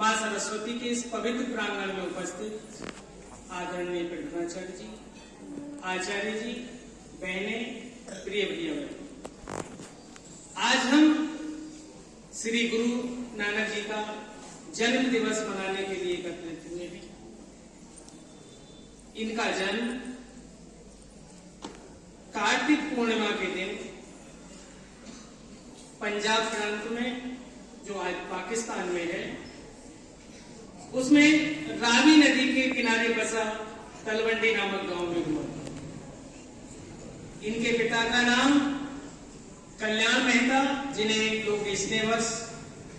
माँ सरस्वती के इस पवित्र प्रांगण में उपस्थित आदरणीय प्रधानाचार्य जी, आचार्य जी, बहने, प्रिय भैया, आज हम श्री गुरु नानक जी का जन्म दिवस मनाने के लिए एकत्रित हुए हैं। इनका जन्म कार्तिक पूर्णिमा के दिन पंजाब प्रांत में, जो आज पाकिस्तान में है, उसमें रावी नदी के किनारे बसा तलवंडी नामक गांव में हुआ। इनके पिता का नाम कल्याण मेहता, जिन्हें लोग स्नेहवश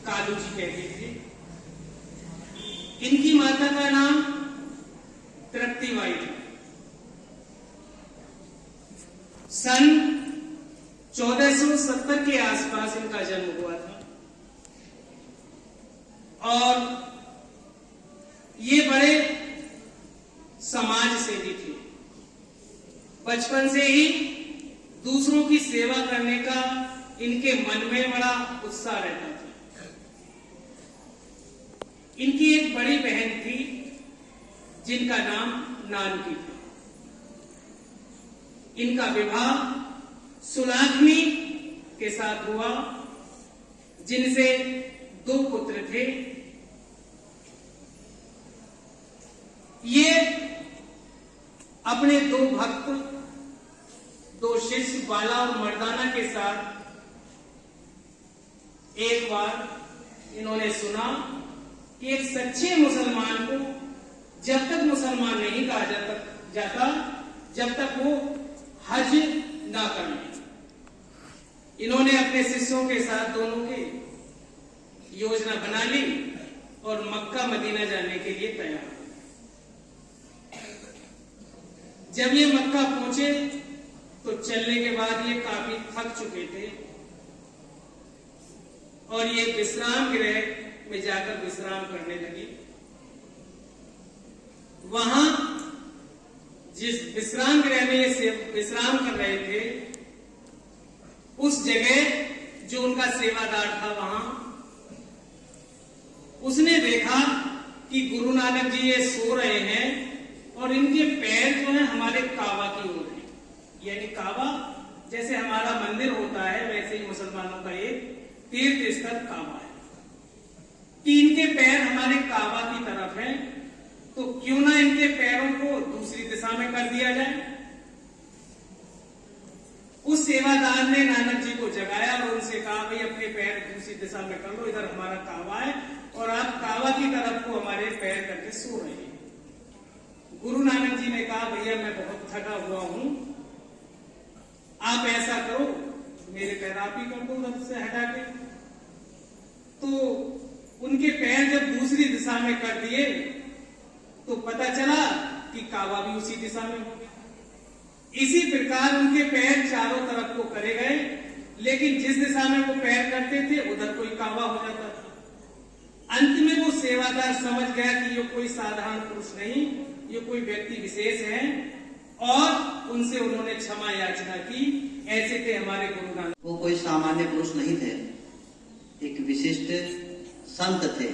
कालू जी कहते थे। इनकी माता का नाम तृप्तिबाई था। सन 1470 के आसपास इनका जन्म हुआ था और ये बड़े समाज सेवी थे। बचपन से ही दूसरों की सेवा करने का इनके मन में बड़ा उत्साह रहता था। इनकी एक बड़ी बहन थी जिनका नाम नानकी था। इनका विवाह सुलाग्नि के साथ हुआ, जिनसे 2 पुत्र थे। ये अपने 2 भक्त, 2 शिष्य बाला और मर्दाना के साथ एक बार इन्होंने सुना कि एक सच्चे मुसलमान को जब तक मुसलमान नहीं कहा जाता जब तक वो हज ना कर ले। इन्होंने अपने शिष्यों के साथ दोनों की योजना बना ली और मक्का मदीना जाने के लिए तैयार। जब ये मक्का पहुंचे तो चलने के बाद ये काफी थक चुके थे और ये विश्राम गृह में जाकर विश्राम करने लगे। वहां जिस विश्राम गृह में ये विश्राम कर रहे थे, उस जगह जो उनका सेवादार था, वहां उसने देखा कि गुरु नानक जी ये सो रहे हैं और इनके पैर जो है हमारे काबा की ओर है। यानी काबा जैसे हमारा मंदिर होता है, वैसे ही मुसलमानों का एक तीर्थ स्थल काबा है कि इनके पैर हमारे काबा की तरफ है, तो क्यों ना इनके पैरों को दूसरी दिशा में कर दिया जाए। उस सेवादार ने नानक जी को जगाया और उनसे कहा, भाई अपने पैर दूसरी दिशा में कर लो, इधर हमारा काबा है और आप काबा की तरफ को हमारे पैर करके सो रहे हैं। गुरु नानक जी ने कहा, भैया मैं बहुत थका हुआ हूं, आप ऐसा करो मेरे पैर आप ही कर दो उधर से हटा के। तो उनके पैर जब दूसरी दिशा में कर दिए तो पता चला कि काबा भी उसी दिशा में हो गया। इसी प्रकार उनके पैर चारों तरफ को करे गए, लेकिन जिस दिशा में वो पैर करते थे उधर कोई काबा हो जाता था। अंत में वो सेवादार समझ गया कि ये कोई साधारण पुरुष नहीं, ये कोई व्यक्ति विशेष है और उनसे उन्होंने क्षमा याचना की। ऐसे थे हमारे गुरु नानक। वो कोई सामान्य पुरुष नहीं थे, एक विशिष्ट संत थे।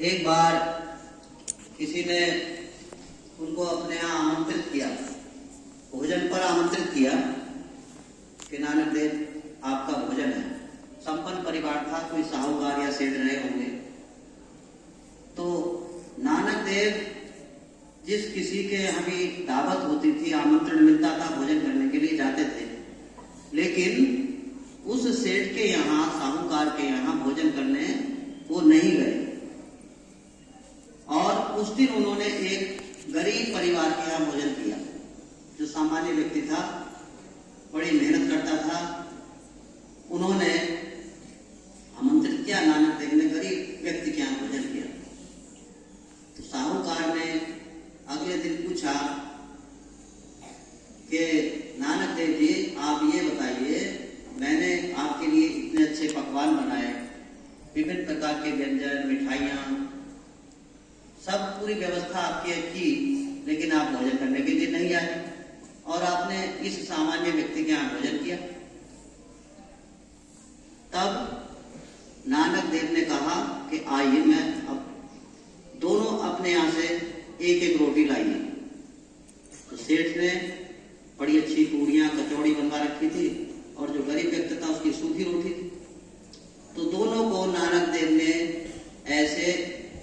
एक बार किसी ने उनको अपने यहाँ आमंत्रित किया, भोजन पर आमंत्रित किया कि नानक देव आपका भोजन है। संपन्न परिवार था, कोई साहूकार या सेठ रहे होंगे। तो नानक देव जिस किसी के यहाँ भी दावत होती थी, आमंत्रण मिलता था, भोजन करने के लिए जाते थे। लेकिन उस सेठ के यहाँ, साहूकार के यहाँ भोजन करने वो नहीं गए। और उस दिन उन्होंने एक गरीब परिवार के यहाँ भोजन किया। जो सामान्य व्यक्ति था, बड़ी मेहनत करता था, उन्होंने आमंत्रित किया। नानक देव ने गरीब व्यक्ति के यहाँ भोजन किया। तो साहूकार ने अगले दिन पूछा कि नानक देव जी आप ये बताइए, मैंने आपके लिए इतने अच्छे पकवान बनाए, विभिन्न प्रकार के व्यंजन, मिठाइयाँ, सब पूरी व्यवस्था आपकी की, लेकिन आप भोजन करने के लिए नहीं आए और आपने इस सामान्य व्यक्ति के यहाँ भोजन किया। तब नानक देव ने कहा कि आइए मैं अब दोनों अपने यहाँ से एक एक रोटी लाइए। तो सेठ ने बड़ी अच्छी पूड़ियां कचौड़ी बनवा रखी थी और जो गरीब व्यक्ति था उसकी सूखी रोटी थी। तो दोनों को नानक देव ने ऐसे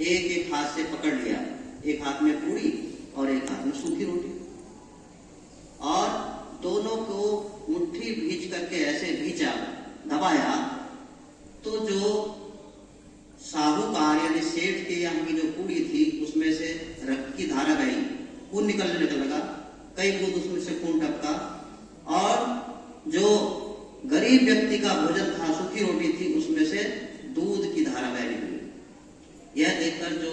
एक एक हाथ से पकड़ लिया, एक हाथ में पूड़ी और एक हाथ में सूखी रोटी, और दोनों को मुट्ठी भींच करके ऐसे भींचा, दबाया, तो जो साहूकार यानी सेठ के यहाँ की जो पूड़ी थी उसमें से रक्त की धारा बही, खून निकलने लगा, कई बूंद उसमें से खून टपका, और जो गरीब व्यक्ति का भोजन था, सूखी रोटी थी, उसमें से दूध की धारा बह निकली। यह देखकर जो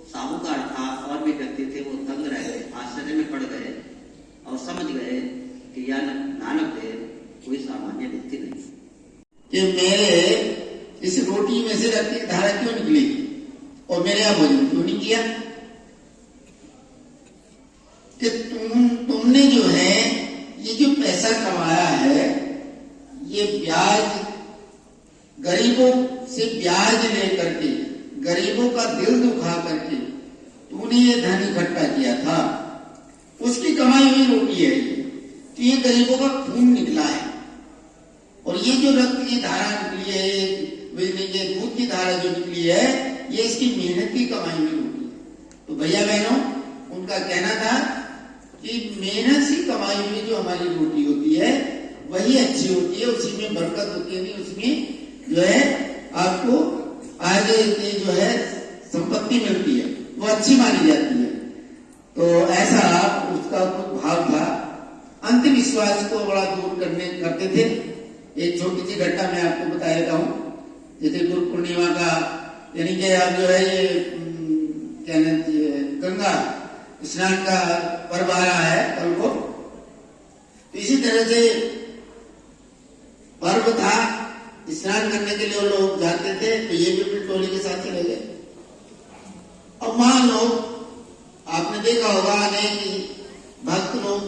साहूकार था और भी व्यक्ति थे वो दंग रह गए, आश्चर्य में पड़ गए और समझ गए कि यह नानक देव कोई सामान्य व्यक्ति नहीं कि मेरे इस रोटी में से रक्त की धारा क्यों निकली और मेरे यहाँ भोजन क्यों नहीं किया। कि तुमने जो है ये जो पैसा कमाया है, ये ब्याज गरीबों से ब्याज लेकर के, गरीबों का दिल दुखा करके तूने ये धन इकट्ठा किया था, उसकी कमाई हुई रोटी है ये। तो ये गरीबों का खून निकला है, और ये जो रक्त की धारा निकली है, ये दूध की धारा जो निकली है, ये इसकी मेहनत की कमाई हुई रोटी है। तो भैया बहनों, उनका कहना था कि मेहनत से कमाई हुई जो हमारी रोटी होती है वही अच्छी होती है, उसी में बरकत होती है, उसमें जो है आपको आगे की जो है संपत्ति मिलती है, वो अच्छी मानी जाती है। तो ऐसा उसका कुछ भाव था। अंधविश्वास को बड़ा दूर करते थे। एक छोटी सी घटना मैं आपको बता देता हूँ। जैसे गुरु पूर्णिमा का यानी कि अब जो है ये क्या गंगा स्नान का पर्व आ रहा है कल को, तो इसी तरह से पर्व था, स्नान करने के लिए वो लोग जाते थे, तो ये भी अपनी टोली के साथ चले गए। अब वहां लोग आपने देखा होगा, अनेक भक्त लोग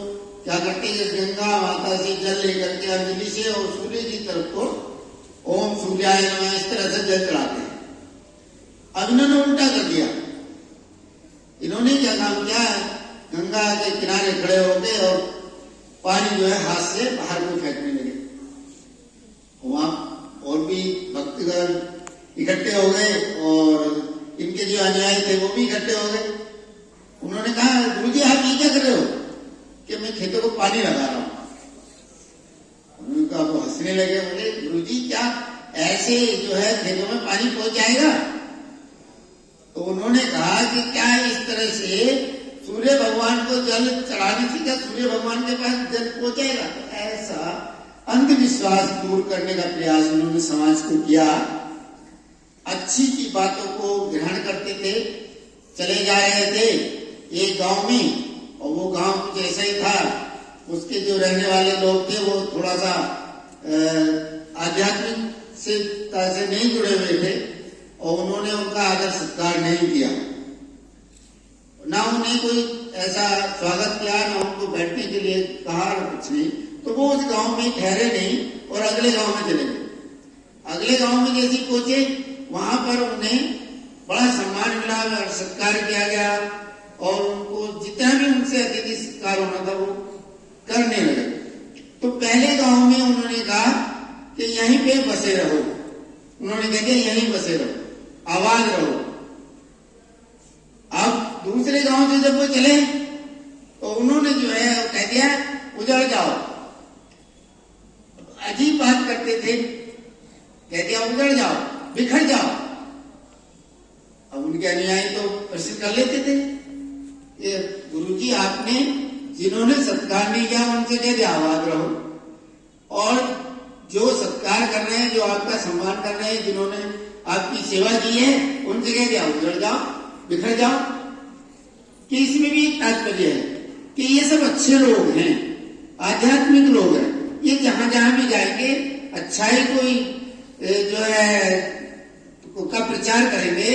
क्या करते हैं, गंगा माता से जल लेकर के अंजलि से और सूर्य की तरफ को ओम सूर्याय नमः इस तरह से जल चढ़ाते हैं। अब इन्होंने उल्टा कर दिया। इन्होंने क्या काम किया, गंगा के किनारे खड़े हो गए और पानी जो है हाथ से बाहर को फेंकने लगे। वहां और भी भक्तगण इकट्ठे हो गए और इनके जो अनुयायी थे वो भी इकट्ठे हो गए। उन्होंने कहा, गुरुजी आप ये क्या कर रहे हो? कि मैं खेतों को पानी लगा रहा हूं। उनका वो हंसने लगे, बोले गुरुजी क्या ऐसे जो है खेतों में पानी पहुंच जाएगा? तो उन्होंने कहा कि क्या इस तरह से सूर्य भगवान को जल चढ़ाने से क्या सूर्य भगवान के पास जल पहुंचेगा? तो ऐसा अंधविश्वास दूर करने का प्रयास उन्होंने समाज को किया। अच्छी की बातों को ग्रहण करते थे। चले जा रहे थे एक गांव में, और वो गांव कुछ ऐसा ही था, उसके जो रहने वाले लोग थे वो थोड़ा सा आध्यात्मिक से नहीं जुड़े हुए थे, और उन्होंने उनका आदर सत्कार नहीं किया, ना उन्हें कोई ऐसा स्वागत किया, ना उनको बैठने के लिए कहा, कुछ नहीं। तो वो उस गांव में ठहरे नहीं और अगले गांव में चले गए। अगले गांव में जैसे पहुंचे, वहां पर उन्हें बड़ा सम्मान मिला और सत्कार किया गया, और उनको जितना भी उनसे अतिथि सत्कार होना था वो करने लगे। तो पहले गांव में उन्होंने कहा कि यहीं पे बसे रहो। उन्होंने कह दिया यहीं बसे रहो, आबाद रहो। अब दूसरे गांव से जब वो चले तो उन्होंने जो है कह दिया उजड़ जाओ। अजीब बात करते थे, कह दिया उजड़ जाओ, बिखर जाओ। अब उनके अनुयायी तो प्रश्न कर लेते थे, ये गुरुजी आपने जिन्होंने सत्कार नहीं किया उनसे कह दिया आबाद रहो, और जो सत्कार कर रहे हैं, जो आपका सम्मान कर रहे हैं, जिन्होंने आपकी सेवा की है, उनसे कह दिया उजड़ जाओ, बिखर जाओ। कि इसमें भी तात्पर्य है कि ये सब अच्छे लोग हैं, आध्यात्मिक लोग हैं। ये जहां जहां भी जाएंगे अच्छाई कोई जो है का प्रचार करेंगे,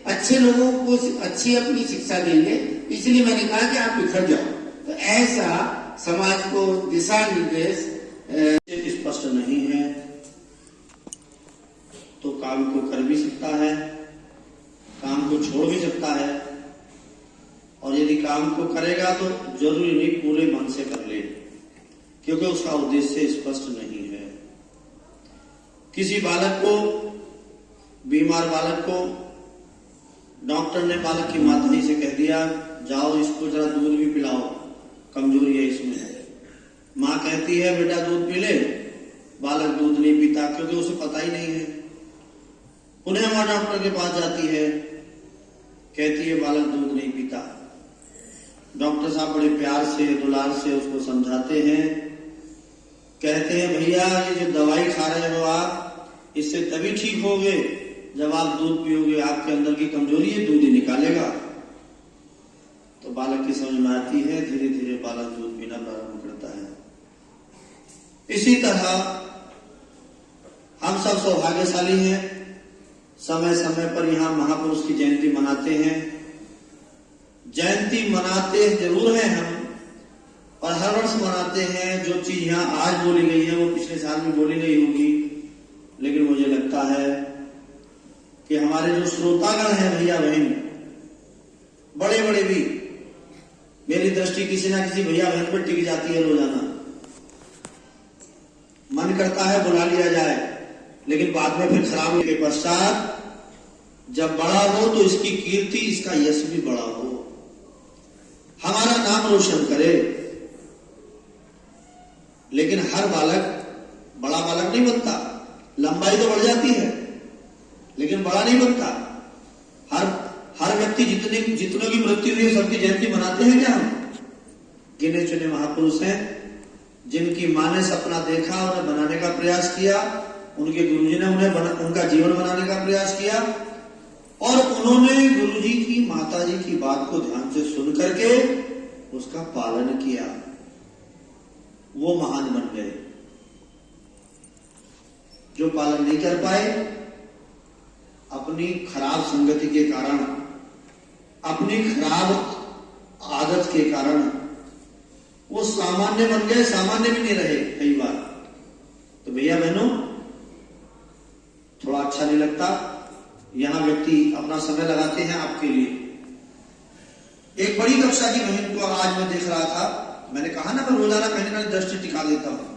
अच्छे लोगों को अच्छी अपनी शिक्षा देंगे। इसलिए मैंने कहा कि आप बिखर जाओ। तो ऐसा समाज को दिशा निर्देश स्पष्ट नहीं है, तो काम को कर भी सकता है, काम को छोड़ भी सकता है, और यदि काम को करेगा तो जरूरी नहीं पूरे मन से कर ले, क्योंकि उसका उद्देश्य स्पष्ट नहीं है। किसी बालक को, बीमार बालक को डॉक्टर ने बालक की माता से कह दिया, जाओ इसको जरा दूध भी पिलाओ, कमजोरी है इसमें। माँ कहती है बेटा दूध पी ले, बालक दूध नहीं पीता क्योंकि उसे पता ही नहीं है। पुनः माँ डॉक्टर के पास जाती है, कहती है बालक दूध नहीं पीता। डॉक्टर साहब बड़े प्यार से, दुलार से उसको समझाते हैं, कहते हैं भैया ये जो दवाई खा रहे हो आप, इससे तभी ठीक होगे जब आप दूध पियोगे, आपके अंदर की कमजोरी है, दूध ही निकालेगा। तो बालक की समझ में आती है, धीरे धीरे बालक दूध पीना प्रारंभ करता है। इसी तरह हम सब सौभाग्यशाली हैं, समय समय पर यहाँ महापुरुष की जयंती मनाते हैं। जयंती मनाते जरूर हैं हम, और हर वर्ष मनाते हैं। जो चीज यहाँ आज बोली गई है वो पिछले साल में बोली गई होगी, लेकिन मुझे लगता है कि हमारे जो श्रोतागण हैं भैया बहन, बड़े बड़े भी, मेरी दृष्टि किसी ना किसी भैया बहन पर टिक जाती है रोजाना। मन करता है बुला लिया जाए, लेकिन बाद में फिर खराब होने के पश्चात जब बड़ा हो तो इसकी कीर्ति, इसका यश भी बड़ा हो, हमारा नाम रोशन करे। लेकिन हर बालक बड़ा बालक नहीं बनता, लंबाई तो बढ़ जाती है लेकिन बड़ा नहीं बनता। हर व्यक्ति जितनों की मृत्यु हुई है सबकी जयंती मनाते हैं क्या हम? गिने चुने महापुरुष हैं जिनकी मां ने सपना देखा, उन्हें बनाने का प्रयास किया, उनके गुरुजी ने उनका जीवन बनाने का प्रयास किया, और उन्होंने गुरुजी की, माताजी की बात को ध्यान से सुन करके उसका पालन किया, वो महान बन गए। जो पालन नहीं कर पाए, अपनी खराब संगति के कारण, अपनी खराब आदत के कारण वो सामान्य बन गए, सामान्य भी नहीं रहे कई बार। तो भैया बहनों, थोड़ा अच्छा नहीं लगता। यहां व्यक्ति अपना समय लगाते हैं आपके लिए। एक बड़ी कक्षा की बहन को आज मैं देख रहा था, मैंने कहा ना मैं रोजाना कहीं ना कहीं दृष्टि टिका देता हूं।